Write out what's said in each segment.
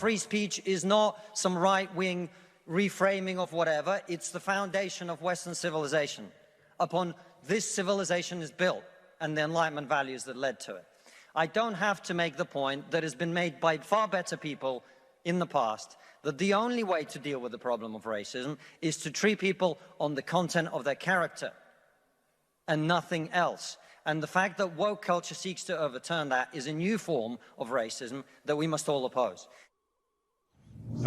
free speech is not some right-wing reframing of whatever. It's the foundation of Western civilization. Upon this civilization is built, and the Enlightenment values that led to it. I don't have to make the point that has been made by far better people in the past, that the only way to deal with the problem of racism is to treat people on the content of their character and nothing else. And the fact that woke culture seeks to overturn that is a new form of racism that we must all oppose.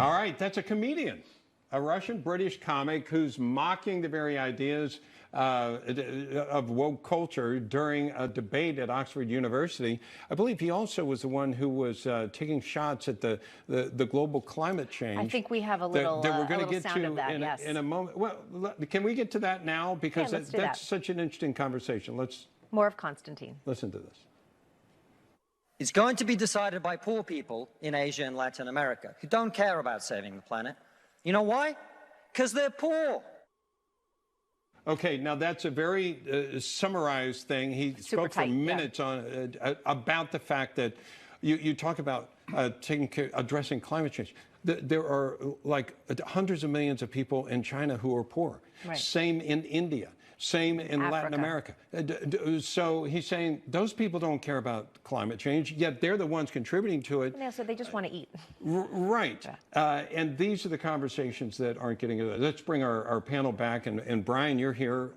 All right, that's a comedian, a Russian-British comic who's mocking the very ideas of woke culture during a debate at Oxford University. I believe he also was the one who was taking shots at the global climate change. I think we have a little, that we're going to get sound to of that, in a moment. Well, can we get to that now? Because that's such an interesting conversation. Let's more of Constantine. Listen to this. It's going to be decided by poor people in Asia and Latin America who don't care about saving the planet. You know why? Because they're poor. Okay, now that's a very summarized thing. He spoke for minutes on about the fact that you talk about addressing climate change. There are like hundreds of millions of people in China who are poor. Right. Same in India. Same in Latin America. So he's saying those people don't care about climate change, yet they're the ones contributing to it. Yeah, so they just want to eat. Right. And these are the conversations that aren't getting it. Let's bring our panel back. And Brian, you're here.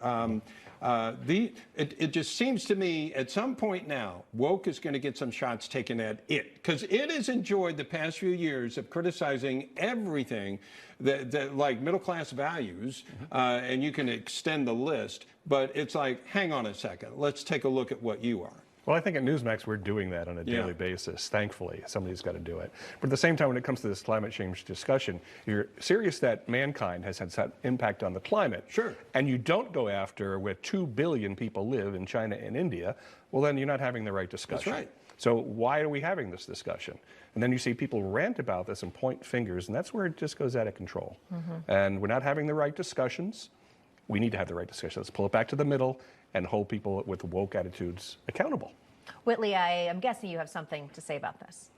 It just seems to me at some point now, woke is going to get some shots taken at it, because it has enjoyed the past few years of criticizing everything that like middle-class values, and you can extend the list, but it's like, hang on a second, let's take a look at what you are. Well, I think at Newsmax, we're doing that on a daily basis. Thankfully, somebody's got to do it. But at the same time, when it comes to this climate change discussion, you're serious that mankind has had that impact on the climate. Sure. And you don't go after where 2 billion people live in China and India, well, then you're not having the right discussion. That's right. So why are we having this discussion? And then you see people rant about this and point fingers, and that's where it just goes out of control. And we're not having the right discussions. We need to have the right discussion. Let's pull it back to the middle and hold people with woke attitudes accountable. Whitley, I am guessing you have something to say about this.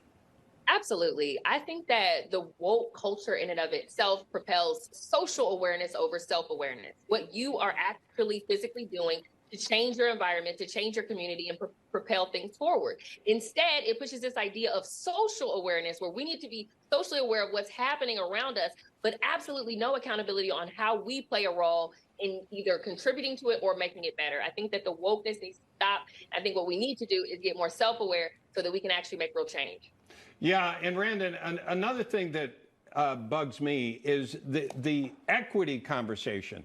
Absolutely. I think that the woke culture in and of itself propels social awareness over self-awareness. What you are actually physically doing to change your environment, to change your community and propel things forward. Instead, it pushes this idea of social awareness where we need to be socially aware of what's happening around us, but absolutely no accountability on how we play a role in either contributing to it or making it better. I think that the wokeness needs to stop. I think what we need to do is get more self-aware so that we can actually make real change. Yeah, and Randon, another thing that bugs me is the equity conversation,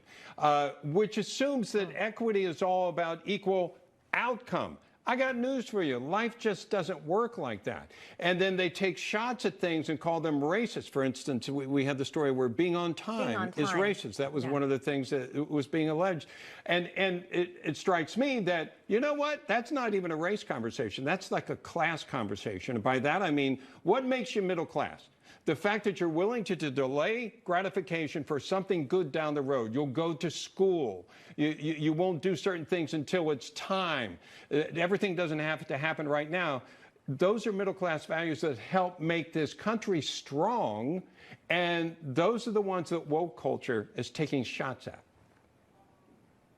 which assumes that equity is all about equal outcome. I got news for you. Life just doesn't work like that. And then they take shots at things and call them racist. For instance, we had the story where being on time is racist. That was one of the things that was being alleged. And it strikes me that, you know what? That's not even a race conversation. That's like a class conversation. And by that, I mean, what makes you middle class? The fact that you're willing to delay gratification for something good down the road. You'll go to school. You won't do certain things until it's time. Everything doesn't have to happen right now. Those are middle-class values that help make this country strong, and those are the ones that woke culture is taking shots at.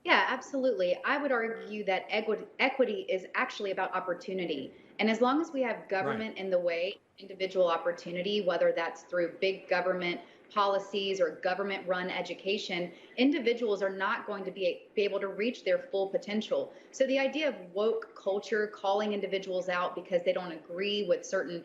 Yeah, absolutely. I would argue that equity is actually about opportunity. And as long as we have government in the way, individual opportunity, whether that's through big government policies or government-run education, individuals are not going to be able to reach their full potential. So the idea of woke culture, calling individuals out because they don't agree with certain,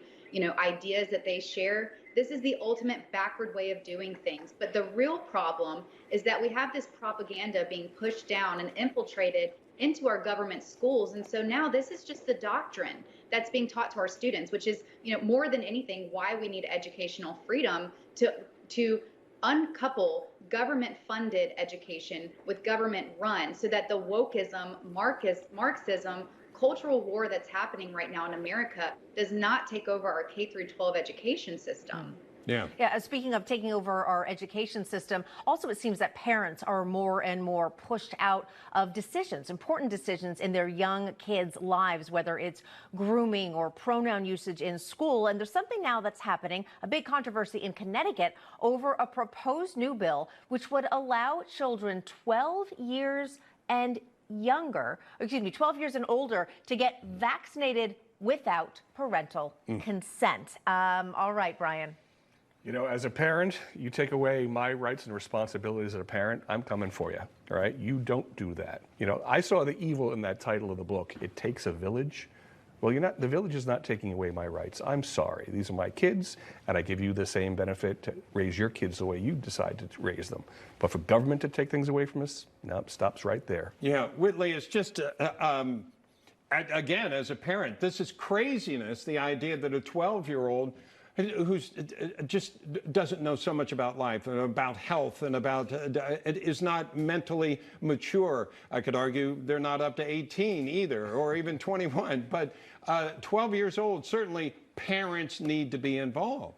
ideas that they share, this is the ultimate backward way of doing things. But the real problem is that we have this propaganda being pushed down and infiltrated into our government schools. And so now this is just the doctrine that's being taught to our students, which is, more than anything, why we need educational freedom to uncouple government-funded education with government-run, so that the wokeism, Marxism, cultural war that's happening right now in America does not take over our K through 12 education system. Yeah. Yeah, speaking of taking over our education system, also it seems that parents are more and more pushed out of decisions, important decisions in their young kids' lives, whether it's grooming or pronoun usage in school. And there's something now that's happening, a big controversy in Connecticut over a proposed new bill which would allow children 12 years and younger, 12 years and older, to get vaccinated without parental consent. All right, Brian. You know, as a parent, you take away my rights and responsibilities as a parent, I'm coming for you, all right? You don't do that. You know, I saw the evil in that title of the book, It Takes a Village. Well, the village is not taking away my rights. I'm sorry. These are my kids, and I give you the same benefit to raise your kids the way you decide to raise them. But for government to take things away from us, no, it stops right there. Yeah, Whitley, it's just, again, as a parent, this is craziness, the idea that a 12-year-old who's just doesn't know so much about life and about health and about is not mentally mature. I could argue they're not up to 18 either, or even 21. But 12 years old, certainly parents need to be involved.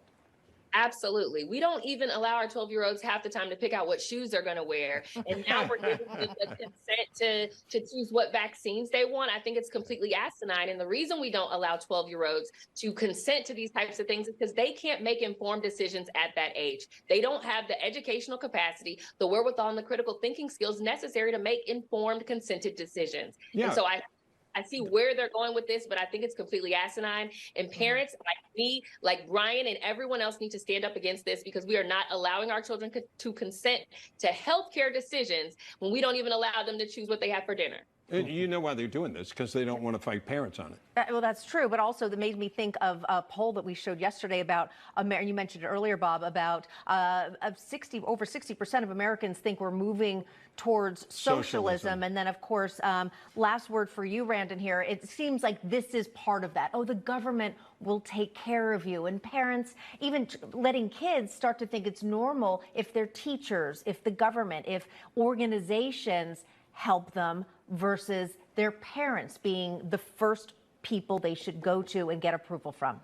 Absolutely. We don't even allow our 12-year-olds half the time to pick out what shoes they're going to wear. And now we're giving them the consent to choose what vaccines they want. I think it's completely asinine. And the reason we don't allow 12-year-olds to consent to these types of things is because they can't make informed decisions at that age. They don't have the educational capacity, the wherewithal, and the critical thinking skills necessary to make informed, consented decisions. Yeah. And so I see where they're going with this, but I think it's completely asinine. And parents like me, like Brian, and everyone else need to stand up against this, because we are not allowing our children to consent to healthcare decisions when we don't even allow them to choose what they have for dinner. And you know why they're doing this, because they don't want to fight parents on it. Well, that's true, but also that made me think of a poll that we showed yesterday about, you mentioned it earlier, Bob, about over 60% of Americans think we're moving towards socialism. And then, of course, last word for you, Randon, here, it seems like this is part of that. Oh, the government will take care of you. And parents, even letting kids start to think it's normal if their teachers, if the government, if organizations help them, versus their parents being the first people they should go to and get approval from.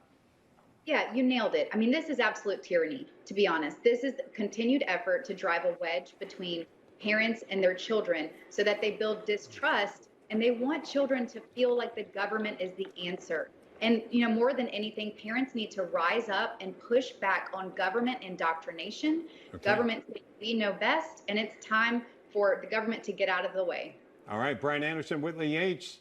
Yeah, you nailed it. I mean, this is absolute tyranny, to be honest. This is continued effort to drive a wedge between parents and their children so that they build distrust, and they want children to feel like the government is the answer. And, you know, more than anything, parents need to rise up and push back on government indoctrination. Okay. Government, we know best, and it's time for the government to get out of the way. All right, Brian Anderson, Whitley Yates,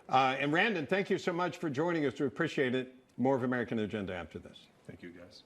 and Randon, thank you so much for joining us. We appreciate it. More of American Agenda after this. Thank you, guys.